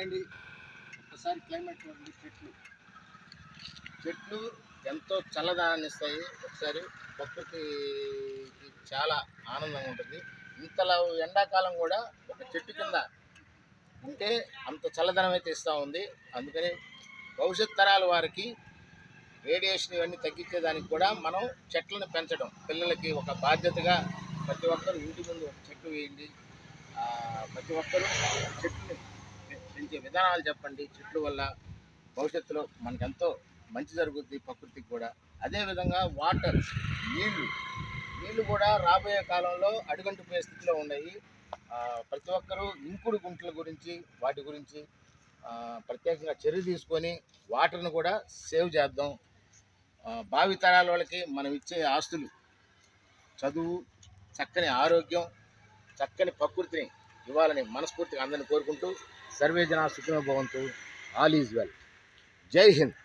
చేయండి. ఒకసారి క్లైమేట్ చూడండి. చెట్లు ఎంతో చల్లదనాన్ని ఇస్తాయి. ఒకసారి ప్రకృతికి చాలా ఆనందంగా ఉంటుంది. ఇంతలా ఎండాకాలం కూడా ఒక చెట్టు కింద ఉంటే అంత చల్లదనం అయితే ఇస్తూ ఉంది. అందుకని భవిష్యత్ తరాల వారికి రేడియేషన్ ఇవన్నీ తగ్గించేదానికి కూడా మనం చెట్లను పెంచడం పిల్లలకి ఒక బాధ్యతగా ప్రతి ఒక్కరు ఇంటి ముందు ఒక చెట్టు వేయండి. ప్రతి ఒక్కరూ చెట్టుని పెంచే విధానాలు చెప్పండి. చెట్ల వల్ల భవిష్యత్తులో మనకెంతో మంచి జరుగుద్ది, ప్రకృతికి కూడా. అదేవిధంగా వాటర్, నీళ్లు కూడా రాబోయే కాలంలో అడుగంటిపోయే స్థితిలో ఉన్నాయి. ప్రతి ఒక్కరూ ఇంకుడు గుంటల గురించి వాటి గురించి ప్రత్యేకంగా చర్య తీసుకొని వాటర్ను కూడా సేవ్ చేద్దాం. భావి తరాల వాళ్ళకి మనం ఇచ్చే ఆస్తులు చదువు, చక్కని ఆరోగ్యం, చక్కని ప్రకృతిని ఇవ్వాలని మనస్ఫూర్తిగా అందరిని కోరుకుంటూ సర్వే జనా సుఖినో భవంతు. All is well. జై హింద్.